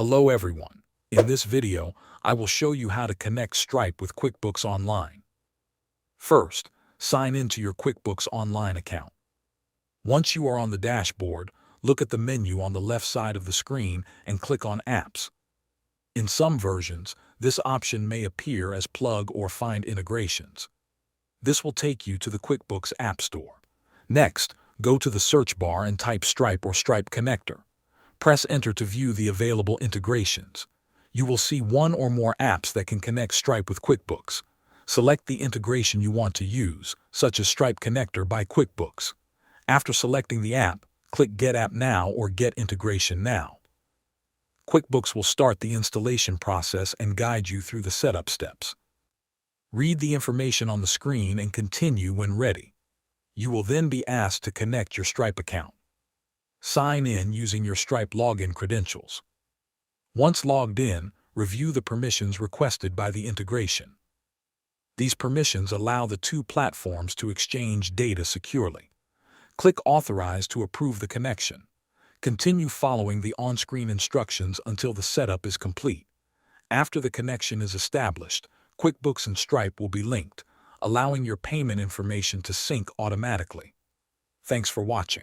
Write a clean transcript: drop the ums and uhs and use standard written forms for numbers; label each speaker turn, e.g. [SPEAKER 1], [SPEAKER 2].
[SPEAKER 1] Hello everyone. In this video, I will show you how to connect Stripe with QuickBooks Online. First, sign into your QuickBooks Online account. Once you are on the dashboard, look at the menu on the left side of the screen and click on Apps. In some versions, this option may appear as Plug or Find Integrations. This will take you to the QuickBooks App Store. Next, go to the search bar and type Stripe or Stripe Connector. Press Enter to view the available integrations. You will see one or more apps that can connect Stripe with QuickBooks. Select the integration you want to use, such as Stripe Connector by QuickBooks. After selecting the app, click Get App Now or Get Integration Now. QuickBooks will start the installation process and guide you through the setup steps. Read the information on the screen and continue when ready. You will then be asked to connect your Stripe account. Sign in using your Stripe login credentials. Once logged in, review the permissions requested by the integration. These permissions allow the two platforms to exchange data securely. Click Authorize to approve the connection. Continue following the on-screen instructions until the setup is complete. After the connection is established, QuickBooks and Stripe will be linked, allowing your payment information to sync automatically. Thanks for watching.